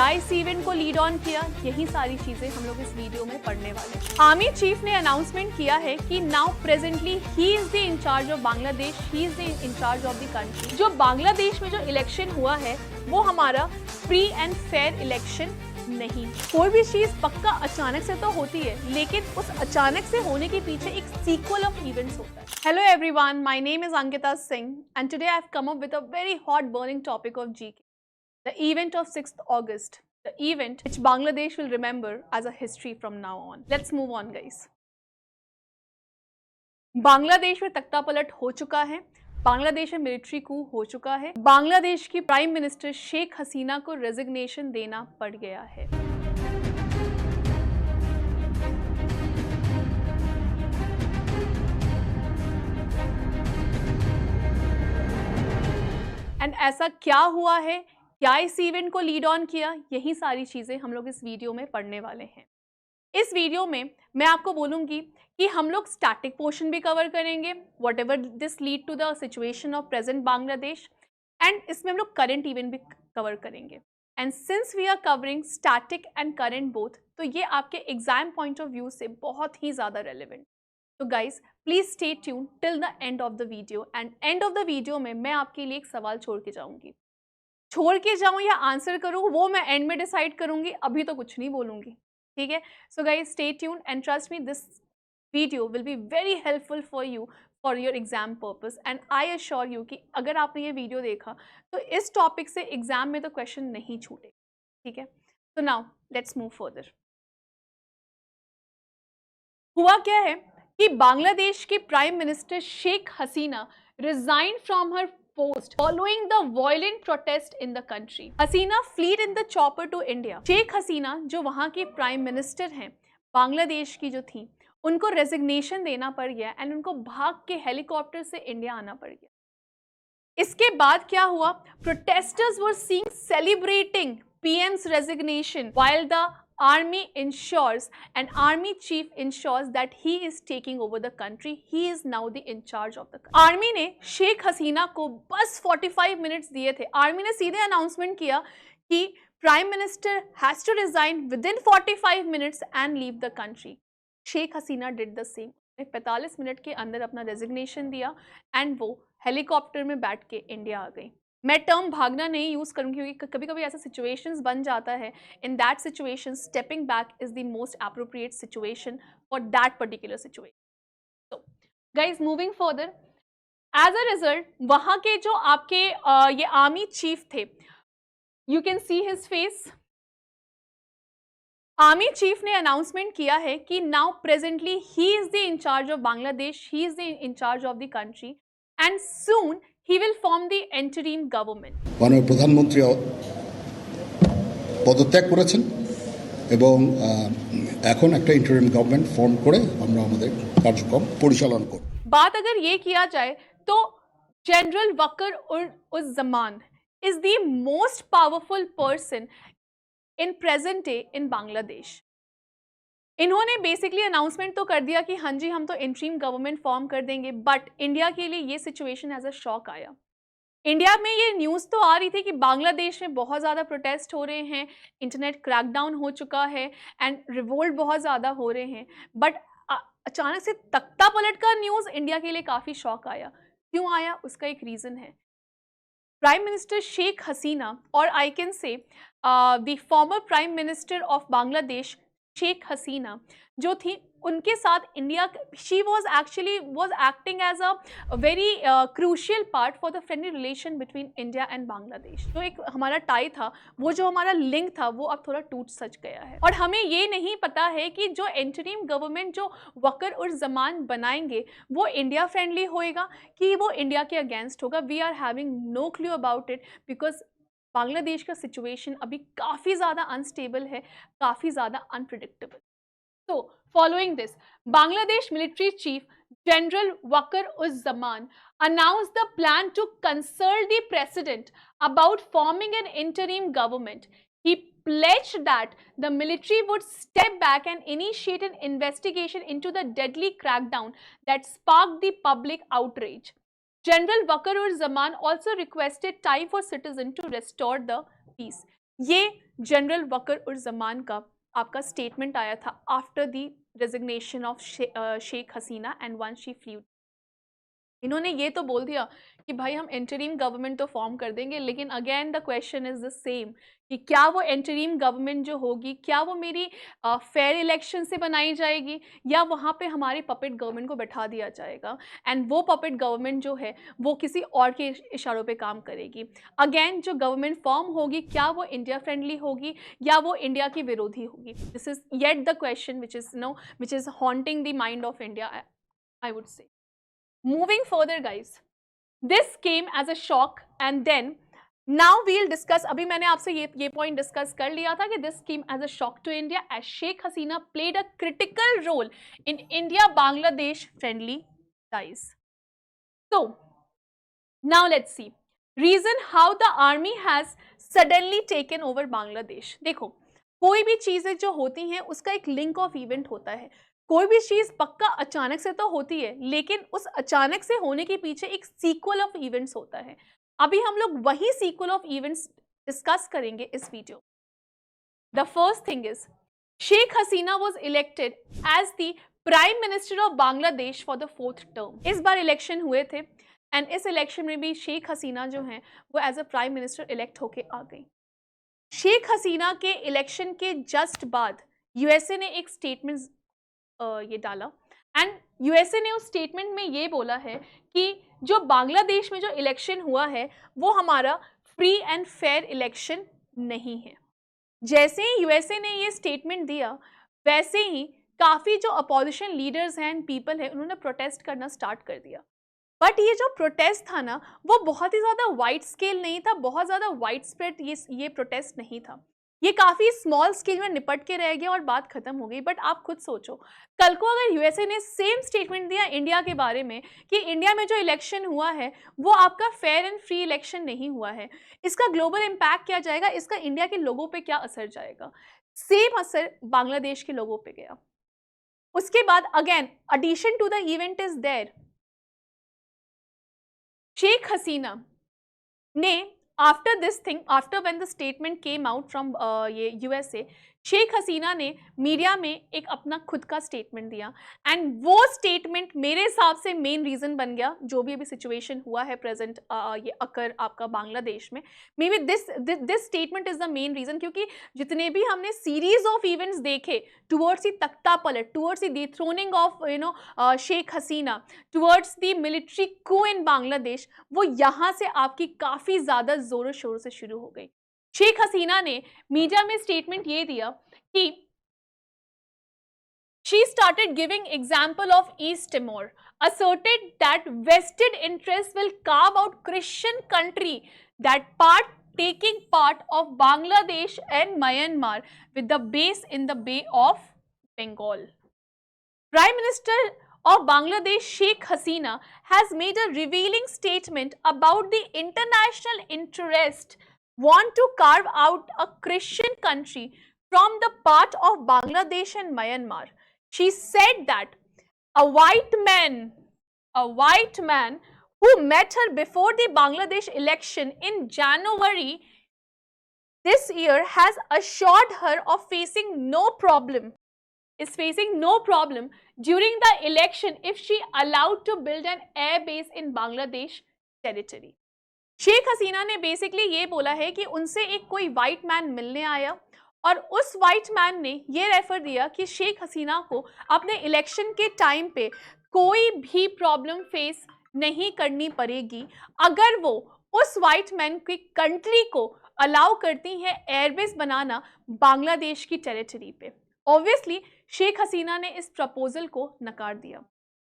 क्या इस इवेंट को लीड ऑन किया, यही सारी चीजें हम लोग इस वीडियो में पढ़ने वाले हैं। आर्मी चीफ ने अनाउंसमेंट किया है कि now presently he is the incharge of Bangladesh, he is the incharge of the country. जो बांग्लादेश में जो इलेक्शन हुआ है वो हमारा फ्री एंड फेयर इलेक्शन नहीं। कोई भी चीज पक्का अचानक से तो होती है, लेकिन उस अचानक से होने के पीछे एक सीक्वल ऑफ इवेंट्स होता है। Hello everyone, my name is Ankita Singh and today I have come up with a very hot burning topic of GK. The event of 6th August, the event which Bangladesh will remember as a history from now on. Let's move on guys. Bangladesh में तख्ता पलट हो चुका है, बांग्लादेश में military कू हो चुका है, बांग्लादेश की प्राइम मिनिस्टर शेख हसीना को रेजिग्नेशन देना पड़ गया है। एंड ऐसा क्या हुआ है, क्या इस इवेंट को लीड ऑन किया, यही सारी चीजें हम लोग इस वीडियो में पढ़ने वाले हैं। इस वीडियो में मैं आपको बोलूंगी कि हम लोग स्टैटिक पोर्शन भी कवर करेंगे, whatever this lead to the situation of present Bangladesh, and इसमें हम लोग करंट इवेंट भी कवर करेंगे। And since we are covering static and current both, तो ये आपके एग्जाम पॉइंट ऑफ व्यू से बहुत ही ज़्यादा रेलिवेंट। तो guys please stay tune till the end of the video, and end of the video में मैं आपके लिए एक सवाल छोड़ के जाऊंगी। छोड़ के जाऊं या आंसर करूं वो मैं एंड में डिसाइड करूंगी, अभी तो कुछ नहीं बोलूंगी, ठीक है। So guys stay tune and trust me, this video will be very helpful for you for your exam purpose. And I assure you कि अगर आपने ये वीडियो देखा तो इस टॉपिक से एग्जाम में तो क्वेश्चन नहीं छूटे, ठीक है। तो नाउ लेट्स मूव फर्दर। हुआ क्या है कि बांग्लादेश की prime minister Sheikh Hasina resign from her post following the violent protest in the country. Hasina fled in the chopper to India. Sheikh Hasina जो वहाँ की प्राइम मिनिस्टर हैं बांग्लादेश की जो थी, उनको रेजिग्नेशन देना पड़ गया एंड उनको भाग के हेलीकॉप्टर से इंडिया आना पड़ गया। इसके बाद क्या हुआ, protesters were seeing celebrating PM's resignation while the army ensures and army chief ensures that he is taking over the country. He is now the in charge of the country. Army ने शेख हसीना को बस 45 minutes दिए थे। Army ने सीधे announcement किया कि prime minister has to resign within 45 minutes and leave the country. Sheikh Hasina did the same. 45 minute के अंदर अपना रेजिग्नेशन दिया एंड वो हेलीकॉप्टर में बैठ के इंडिया आ गई। मैं टर्म भागना नहीं यूज करूंगी क्योंकि कभी कभी ऐसा सिचुएशंस बन जाता है, in that situation stepping back is the most appropriate situation for that particular situation. तो guys moving further, as a result वहां के जो आपके ये आर्मी चीफ थे, you can see his face. Army chief ने अनाउंसमेंट किया है कि now presently he is the incharge of Bangladesh, he is the incharge of the country and soon he will form the interim government. মাননীয় প্রধানমন্ত্রী পদত্যাগ করেছেন এবং এখন একটা ইন্টারিম গভর্নমেন্ট ফর্ম করে আমরা আমাদের কার্যক্রম পরিচালনা করব। बात अगर ये किया जाए तो जनरल वकर उज Zaman is the most powerful person in present day in Bangladesh. इन्होंने बेसिकली अनाउंसमेंट तो कर दिया कि हाँ जी हम तो इंटरिम गवर्नमेंट फॉर्म कर देंगे, बट इंडिया के लिए ये सिचुएशन एज अ शॉक आया। इंडिया में ये न्यूज़ तो आ रही थी कि बांग्लादेश में बहुत ज़्यादा प्रोटेस्ट हो रहे हैं, इंटरनेट क्रैकडाउन हो चुका है एंड रिवोल्ट बहुत ज़्यादा हो रहे हैं, बट अचानक से तख्ता पलट का न्यूज़ इंडिया के लिए काफ़ी शॉक आया। क्यों आया, उसका एक रीज़न है। प्राइम मिनिस्टर शेख हसीना और I can say the former prime minister of Bangladesh Sheikh Hasina जो थी, उनके साथ India, she was acting as a very crucial part for the friendly relation between India and Bangladesh. जो एक हमारा टाई था, वो जो हमारा लिंक था, वो अब थोड़ा टूट सच गया है। और हमें ये नहीं पता है कि जो इंटरिम गवर्नमेंट जो वकर उर जमान बनाएंगे वो इंडिया फ्रेंडली होएगा कि वो इंडिया के अगेंस्ट होगा। We are having no clue about it because Bangladesh का सिचुएशन अभी काफ़ी ज़्यादा अनस्टेबल है, काफ़ी ज़्यादा unpredictable. So, following this, Bangladesh military chief General Wakar uz Zaman announced the plan to consult the president about forming an interim government. He pledged that the military would step back and initiate an investigation into the deadly crackdown that sparked the public outrage. General Wakar uz Zaman also requested time for citizens to restore the peace. ये general Waker uz Zaman का आपका statement आया था after the resignation of Sheikh Hasina and when she flew. इन्होंने ये तो बोल दिया कि भाई हम इंटरिम गवर्नमेंट तो फॉर्म कर देंगे, लेकिन again the question is the same कि क्या वो इंटरिम गवर्नमेंट जो होगी, क्या वो मेरी फेयर इलेक्शन से बनाई जाएगी या वहाँ पे हमारी पपेट गवर्नमेंट को बैठा दिया जाएगा एंड वो पपेट गवर्नमेंट जो है वो किसी और के इशारों पे काम करेगी। अगेन जो गवर्नमेंट फॉर्म होगी क्या वो इंडिया फ्रेंडली होगी या वो इंडिया की विरोधी होगी? This is yet the question which is haunting the mind of India, I would say. Moving further, guys, this came as a shock and then now we'll discuss, अभी मैंने आपसे ये point discuss कर लिया था कि this came as a shock to India as Sheikh Hasina played a critical role in India-Bangladesh friendly ties. So now let's see reason how the army has suddenly taken over Bangladesh. देखो, कोई भी चीजें जो होती हैं उसका एक link of event होता है। कोई भी चीज पक्का अचानक से तो होती है, लेकिन उस अचानक से होने के पीछे एक सीक्वल ऑफ इवेंट्स होता है। अभी हम लोग वही सीक्वल ऑफ इवेंट्स डिस्कस करेंगे इस video. The first thing is Sheikh Hasina was elected as the prime minister of Bangladesh for the 4th term. इस बार इलेक्शन हुए थे एंड इस इलेक्शन में भी शेख हसीना जो है वो as a prime minister elect होके आ गई। शेख हसीना के इलेक्शन के जस्ट बाद यूएसए ने एक स्टेटमेंट ये डाला एंड यूएसए ने उस स्टेटमेंट में ये बोला है कि जो बांग्लादेश में जो इलेक्शन हुआ है वो हमारा फ्री एंड फेयर इलेक्शन नहीं है। जैसे ही यूएसए ने ये स्टेटमेंट दिया वैसे ही काफ़ी जो अपोजिशन लीडर्स हैं एंड पीपल है उन्होंने प्रोटेस्ट करना स्टार्ट कर दिया। बट ये जो प्रोटेस्ट था ना वो बहुत ही ज़्यादा वाइड स्केल नहीं था, बहुत ज़्यादा वाइड स्प्रेड ये प्रोटेस्ट नहीं था। ये काफ़ी स्मॉल स्केल में निपट के रह गया और बात खत्म हो गई। बट आप खुद सोचो, कल को अगर यूएसए ने सेम स्टेटमेंट दिया इंडिया के बारे में कि इंडिया में जो इलेक्शन हुआ है वो आपका फेयर एंड फ्री इलेक्शन नहीं हुआ है, इसका ग्लोबल इम्पैक्ट क्या जाएगा, इसका इंडिया के लोगों पे क्या असर जाएगा? सेम असर बांग्लादेश के लोगों पे गया। उसके बाद again addition to the event is there, Sheikh Hasina ने after this thing, after when the statement came out from ये यूएसए, शेख हसीना ने मीडिया में एक अपना खुद का स्टेटमेंट दिया एंड वो स्टेटमेंट मेरे हिसाब से मेन रीज़न बन गया जो भी अभी सिचुएशन हुआ है प्रेजेंट ये अकर आपका बांग्लादेश में। Maybe this statement is the main reason, क्योंकि जितने भी हमने सीरीज ऑफ इवेंट्स देखे टुवर्ड्स द तख्ता पलट, towards the dethroning of Sheikh Hasina, towards the military coup in Bangladesh, वो यहाँ से आपकी काफ़ी ज़्यादा ज़ोरों शोरों से शुरू हो गई। शेख हसीना ने मीडिया में स्टेटमेंट ये दिया कि she started giving example of East Timor, asserted that vested interests will carve out Christian country that taking part of Bangladesh and Myanmar with the base in the Bay of Bengal. Prime Minister of Bangladesh Sheikh Hasina has made a revealing statement about the international interest want to carve out a Christian country from the part of Bangladesh and Myanmar. She said that a white man who met her before the Bangladesh election in January this year has assured her of facing no problem during the election if she allowed to build an air base in Bangladesh territory. Sheikh Hasina ने basically ये बोला है कि उनसे एक कोई white man मिलने आया और उस वाइट मैन ने ये रेफर दिया कि शेख हसीना को अपने इलेक्शन के टाइम पे कोई भी प्रॉब्लम फेस नहीं करनी पड़ेगी अगर वो उस वाइट मैन की कंट्री को अलाउ करती है एयरबेस बनाना बांग्लादेश की टेरिटरी पे। ऑब्वियसली शेख हसीना ने इस प्रपोजल को नकार दिया।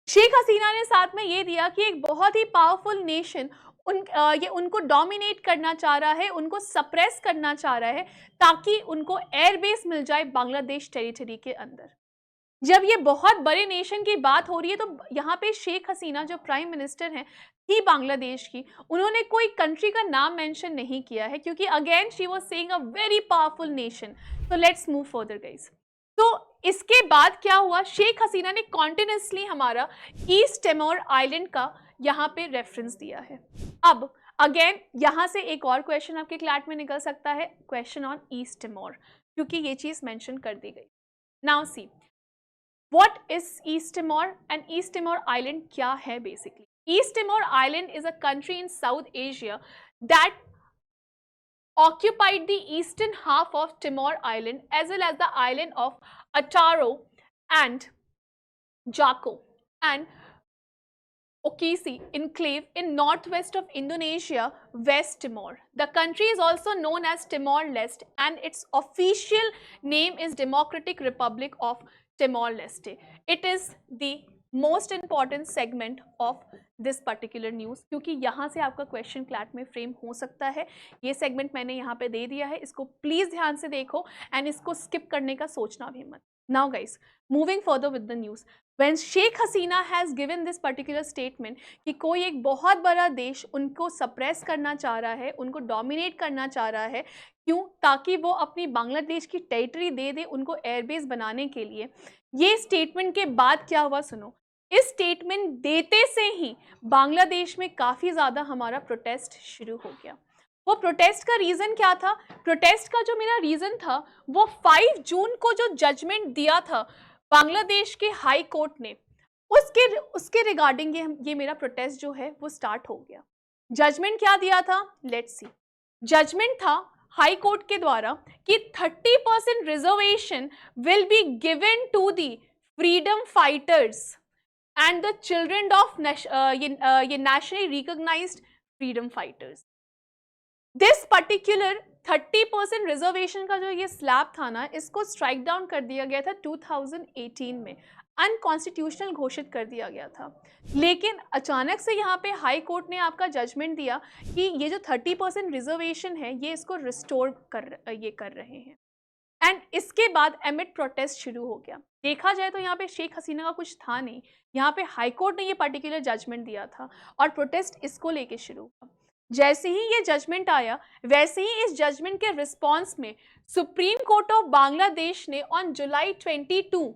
शेख हसीना ने साथ में ये दिया कि एक बहुत ही पावरफुल नेशन ये उनको डोमिनेट करना चाह रहा है, उनको सप्रेस करना चाह रहा है ताकि उनको एयरबेस मिल जाए बांग्लादेश टेरिटरी के अंदर। जब ये बहुत बड़े नेशन की बात हो रही है तो यहाँ पे शेख हसीना जो प्राइम मिनिस्टर हैं ही बांग्लादेश की, उन्होंने कोई कंट्री का नाम मेंशन नहीं किया है क्योंकि again she was saying a very powerful nation. तो लेट्स मूव फर्दर गाइस। तो इसके बाद क्या हुआ, शेख हसीना ने कॉन्टिन्यूसली हमारा ईस्ट टिमोर आइलैंड का यहाँ पे रेफरेंस दिया है। अब अगेन यहाँ से एक और क्वेश्चन आपके क्लैट में निकल सकता है, क्वेश्चन ऑन ईस्ट टिमोर, क्योंकि ये चीज मेंशन कर दी गई। Now see what is east टिमोर and east टिमोर island क्या है basically. East टिमोर island is a country in south Asia that occupied the eastern half of Timor Island as well as the island of Ataro and Jako and Okisi enclave in northwest of Indonesia, West Timor. The country is also known as Timor-Leste and its official name is Democratic Republic of Timor-Leste. It is the most important segment of this particular news, क्योंकि यहाँ से आपका question CLAT में frame हो सकता है। ये segment मैंने यहाँ पे दे दिया है, इसको प्लीज़ ध्यान से देखो एंड इसको स्किप करने का सोचना भी मत। Now guys, moving further with the news, when Sheikh Hasina has given this particular statement कि कोई एक बहुत बड़ा देश उनको सप्रेस करना चाह रहा है, उनको डोमिनेट करना चाह रहा है, क्यों? ताकि वो अपनी बांग्लादेश की टेरिटरी दे दे उनको एयरबेस बनाने के लिए। ये स्टेटमेंट के बाद क्या हुआ सुनो। इस स्टेटमेंट देते से ही बांग्लादेश में काफ़ी ज़्यादा हमारा प्रोटेस्ट शुरू हो गया। वो प्रोटेस्ट का रीज़न क्या था? प्रोटेस्ट का जो मेरा रीज़न था वो 5 जून को जो जजमेंट दिया था बांग्लादेश के हाई कोर्ट ने, उसके रिगार्डिंग ये मेरा प्रोटेस्ट जो है वो स्टार्ट हो गया। जजमेंट क्या दिया था? Let's see. जजमेंट था हाई कोर्ट के द्वारा कि 30% reservation will be given to the freedom fighters and the children of nationally recognized freedom fighters. This particular 30% reservation का जो ये स्लैब था ना, इसको स्ट्राइक डाउन कर दिया गया था 2018 में, अनकॉन्स्टिट्यूशनल घोषित कर दिया गया था। लेकिन अचानक से यहाँ पे हाई कोर्ट ने आपका जजमेंट दिया कि ये जो 30% रिजर्वेशन है ये इसको रिस्टोर कर रहे हैं एंड इसके बाद एमिड प्रोटेस्ट शुरू हो गया। देखा जाए तो यहाँ पे शेख हसीना का कुछ था नहीं, यहाँ पे हाई कोर्ट ने ये पर्टिकुलर जजमेंट दिया था और प्रोटेस्ट इसको लेके शुरू हुआ। जैसे ही ये जजमेंट आया वैसे ही इस जजमेंट के रिस्पॉन्स में सुप्रीम कोर्ट ऑफ बांग्लादेश ने ऑन जुलाई 22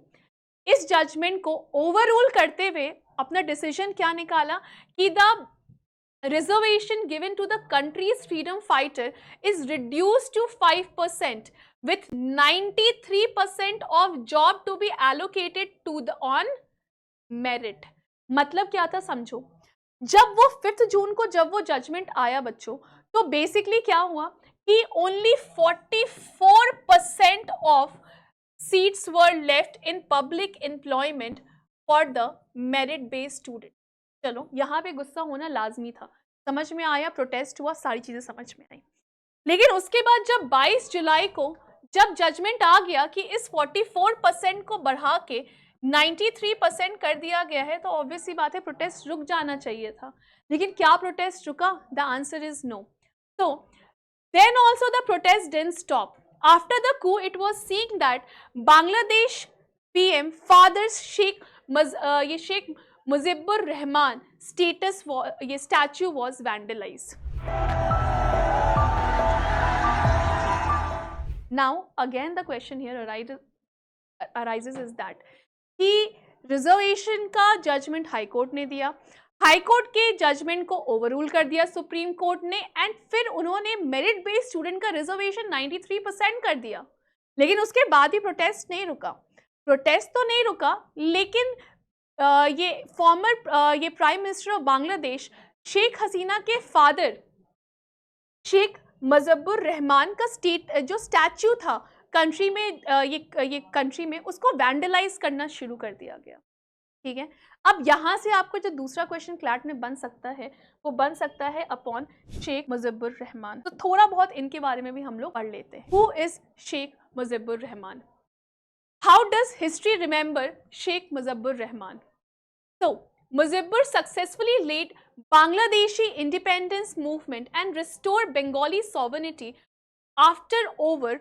इस जजमेंट को ओवररूल करते हुए अपना डिसीजन क्या निकाला कि the reservation given to the country's freedom fighter is reduced to 5% with 93% of job to be allocated to the on merit। मतलब क्या था समझो। जब वो 5 जून को जब वो जजमेंट आया बच्चों, तो बेसिकली क्या हुआ कि only 44% of seats were left in public employment for the merit based student. चलो यहाँ पे गुस्सा होना लाजमी था, समझ में आया, प्रोटेस्ट हुआ, सारी चीजें समझ में आई। लेकिन उसके बाद जब 22 जुलाई को जब जजमेंट आ गया कि इस 44% को बढ़ा के 93% कर दिया गया है, तो ऑब्वियस सी बात है प्रोटेस्ट रुक जाना चाहिए था। लेकिन क्या प्रोटेस्ट रुका? The answer is no. So then also the protest didn't stop. After the coup, it was seen that Bangladesh PM Father Sheikh Mujibur Rahman statue was vandalized. Now again the question here arises is that कि reservation का judgement high court ने दिया, high court के judgement को overrule कर दिया supreme court ने, and फिर उन्होंने मेरिट बेस्ड स्टूडेंट का रिजर्वेशन 93% कर दिया। लेकिन उसके बाद भी प्रोटेस्ट नहीं रुका। प्रोटेस्ट तो नहीं रुका, लेकिन ये prime minister of Bangladesh Sheikh Hasina के फादर शेख मुजिबुर रहमान का जो स्टैच्यू था कंट्री में, ये कंट्री में, उसको वैंडलाइज करना शुरू कर दिया गया। ठीक है, अब यहाँ से आपको जो दूसरा क्वेश्चन क्लैट में बन सकता है वो बन सकता है अपॉन शेख मुजिबुर रहमान। तो थोड़ा बहुत इनके बारे में भी हम लोग पढ़ लेते हैं। Who is Sheikh Mujibur Rahman? How does history remember Sheikh Mujibur Rahman? So, Mujibur successfully led Bangladeshi independence movement and restored Bengali sovereignty after over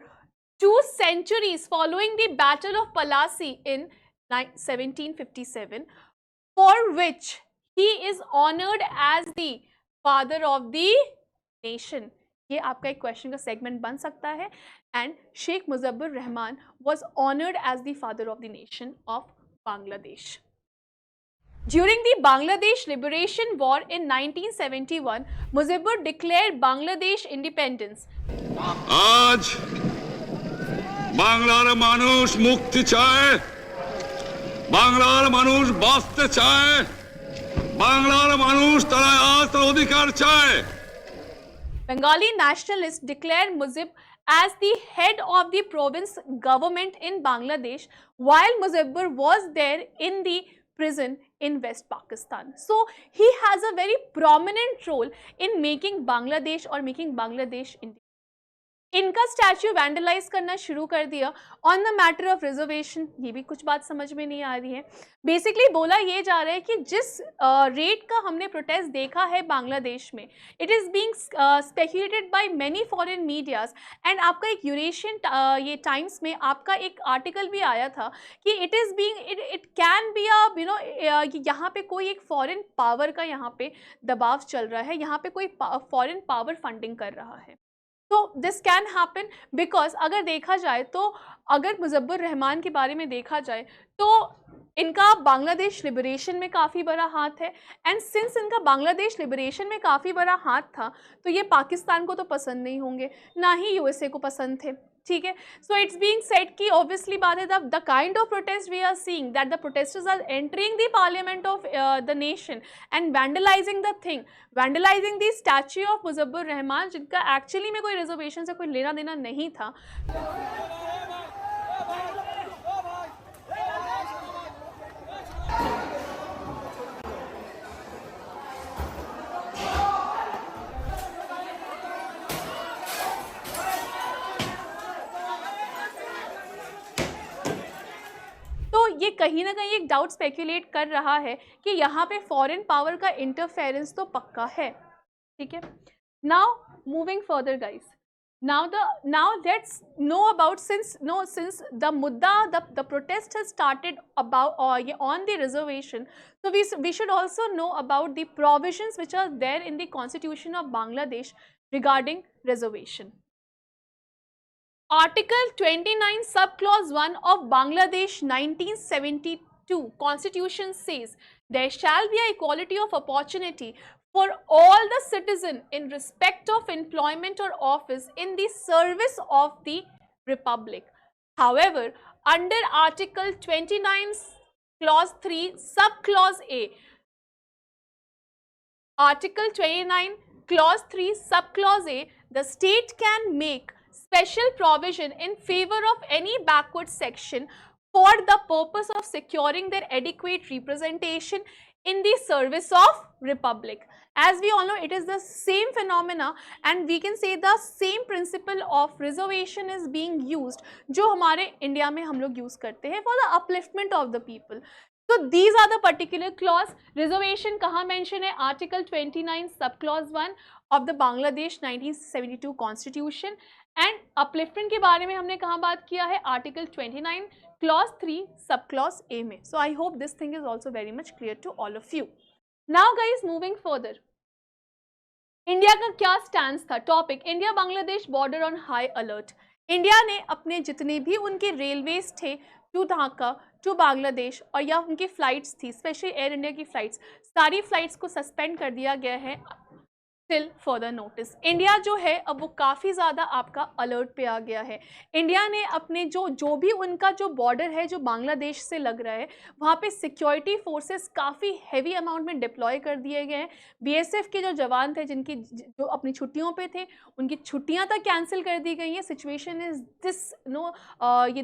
2 centuries following the Battle of Palasi in 1757, for which he is honored as the father of the nation. ये आपका एक question का segment बन सकता है। And Sheikh Mujibur Rahman was honored as the father of the nation of Bangladesh. During the Bangladesh Liberation War in 1971, Mujibur declared Bangladesh independence. আজ বাংলার মানুষ মুক্তি চায়, বাংলার মানুষ বাঁচতে চায়, বাংলার মানুষ তারা আজ তার অধিকার চায়। Bengali nationalists declared Mujib as the head of the province government in Bangladesh while Mujibur was there in the prison in West Pakistan. So he has a very prominent role in making Bangladesh or making Bangladesh independent. इनका statue vandalise करना शुरू कर दिया on the matter of reservation. ये भी कुछ बात समझ में नहीं आ रही है। बेसिकली बोला ये जा रहा है कि जिस रेट का हमने प्रोटेस्ट देखा है बांग्लादेश में, it is being speculated by many foreign medias and आपका एक यूरेशियन ये टाइम्स में आपका एक आर्टिकल भी आया था कि it is being it can be a you know यहाँ पे कोई एक फॉरेन पावर का यहाँ पे दबाव चल रहा है, यहाँ पे कोई फॉरेन पावर फंडिंग कर रहा है। तो दिस कैन हैपन बिकॉज अगर देखा जाए तो अगर मुजब्बर रहमान के बारे में देखा जाए तो इनका बांग्लादेश लिबरेशन में काफ़ी बड़ा हाथ है एंड सिंस इनका बांग्लादेश लिबरेशन में काफ़ी बड़ा हाथ था तो ये पाकिस्तान को तो पसंद नहीं होंगे, ना ही यूएसए को पसंद थे। ठीक है, सो इट्स बीइंग सेड कि ऑब्वियसली बात है the kind of protest we are seeing that the protesters are entering the parliament of the nation and vandalising the thing, vandalising the statue of Mujibur Rahman जिनका actually में कोई reservation से कोई लेना देना नहीं था। ये कहीं ना कहीं एक डाउट स्पेक्यूलेट कर रहा है कि यहाँ पे फॉरेन पावर का इंटरफेरेंस तो पक्का है। ठीक है, now moving further guys, now let's know about since the mudda the protest has started about on the reservation, so we should also know about the provisions which are there in the constitution of Bangladesh regarding reservation. Article 29 subclause 1 of Bangladesh 1972 Constitution says there shall be a equality of opportunity for all the citizen in respect of employment or office in the service of the Republic. However, under Article 29 clause 3 subclause A, Article 29 clause 3 subclause A, the state can make special provision in favor of any backward section for the purpose of securing their adequate representation in the service of Republic. As we all know, it is the same phenomena and we can say the same principle of reservation is being used जो हमारे India में हम लोग use करते हैं for the upliftment of the people. So these are the particular clause. Reservation कहाँ mention है? Article 29 subclause 1 of the Bangladesh 1972 Constitution. And upliftment के बारे में हमने कहाँ बात किया है? आर्टिकल 29 क्लॉज 3 सब क्लॉज ए में. So I hope this thing is also very much clear to all of you. Now guys moving further, India का क्या स्टैंड था? Topic India Bangladesh border on high alert. India ने अपने जितने भी उनके रेलवेज थे टू ढाका टू बांग्लादेश और या उनकी फ्लाइट्स थी, स्पेशली एयर इंडिया की फ्लाइट्स, सारी फ्लाइट्स को सस्पेंड कर दिया गया है टिल फर्दर नोटिस. इंडिया जो है अब वो काफ़ी ज़्यादा आपका अलर्ट पे आ गया है. इंडिया ने अपने जो भी उनका जो बॉर्डर है जो बांग्लादेश से लग रहा है वहाँ पे सिक्योरिटी फोर्सेस काफ़ी हैवी अमाउंट में डिप्लॉय कर दिए गए हैं. बीएसएफ के जो जवान थे जिनकी जो अपनी छुट्टियों पे थे उनकी छुट्टियाँ तक कैंसिल कर दी गई हैं. Situation is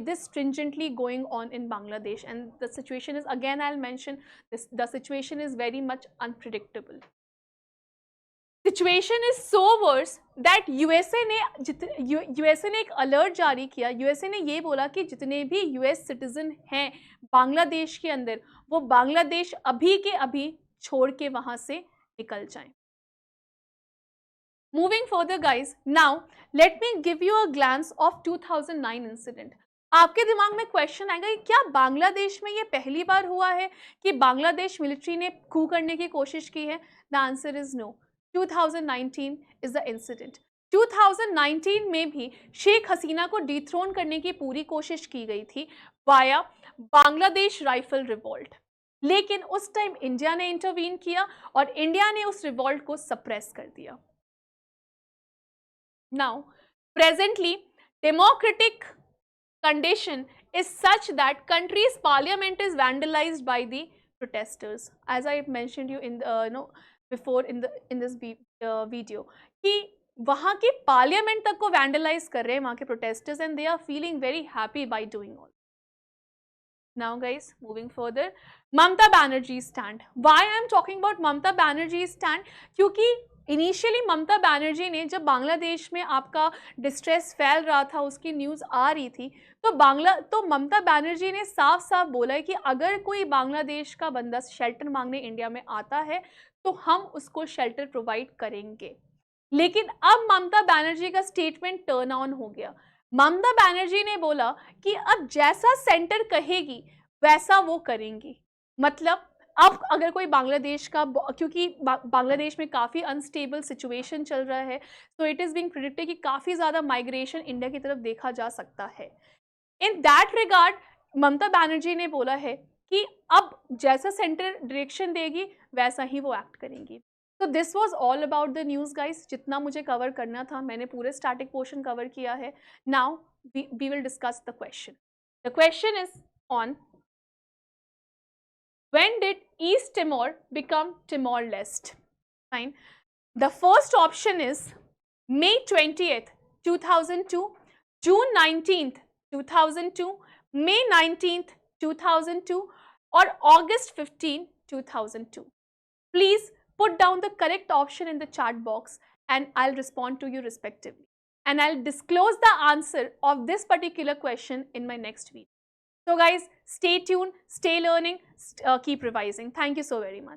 this stringently going on in Bangladesh and the situation is again I will mention the situation is very much unpredictable. Situation is so worse that USA ने एक अलर्ट जारी किया. यूएसए ने ये बोला कि जितने भी यूएस सिटीजन हैं बांग्लादेश के अंदर वो बांग्लादेश अभी के अभी छोड़ के वहां से निकल जाएं. Moving further guys, now let me give you a glance of 2009 incident. आपके दिमाग में क्वेश्चन आएगा कि क्या बांग्लादेश में ये पहली बार हुआ है कि बांग्लादेश मिलिट्री ने कू करने की कोशिश की है? The answer is no. 2019 is the incident. 2019 में भी शेख हसीना को डिथ्रोन करने की पूरी कोशिश की गई थी वाया बांग्लादेश राइफल रिवोल्ट. लेकिन उस टाइम इंडिया ने इंटरवीन किया और इंडिया ने उस रिवॉल्ट को सप्रेस कर दिया. Now presently democratic condition is such that country's parliament is vandalized by the protesters, as I mentioned you in before in this video कि वहाँ की parliament तक को vandalize कर रहे हैं वहाँ के protesters and they are feeling very happy by doing all. Now guys, moving further, Mamata Banerjee's stand. Why I am talking about Mamata Banerjee's stand? क्योंकि इनिशियली ममता बनर्जी ने जब बांग्लादेश में आपका डिस्ट्रेस फैल रहा था, उसकी न्यूज़ आ रही थी, तो ममता बनर्जी ने साफ साफ बोला है कि अगर कोई बांग्लादेश का बंदा शेल्टर मांगने इंडिया में आता है तो हम उसको शेल्टर प्रोवाइड करेंगे. लेकिन अब ममता बनर्जी का स्टेटमेंट टर्न ऑन हो गया. ममता बनर्जी ने बोला कि अब जैसा सेंटर कहेगी वैसा वो करेंगी. मतलब अब अगर कोई बांग्लादेश का, क्योंकि बांग्लादेश में काफ़ी अनस्टेबल सिचुएशन चल रहा है, तो इट इज़ बीइंग प्रेडिक्टेड कि काफ़ी ज़्यादा माइग्रेशन इंडिया की तरफ देखा जा सकता है. In that regard Mamata Banerjee ने बोला है कि अब जैसा सेंटर डायरेक्शन देगी वैसा ही वो एक्ट करेंगी. तो this was all about the news guys. जितना मुझे कवर करना था मैंने पूरे स्टैटिक पोर्शन कवर किया है. Now we will discuss the question. The question is on when did East Timor become Timor-Leste? Fine. The first option is May 20th, 2002, June 19th, 2002, May 19th, 2002 or August 15, 2002. Please put down the correct option in the chat box and I'll respond to you respectively. And I'll disclose the answer of this particular question in my next video. So guys, stay tuned, stay learning, keep revising. Thank you so very much.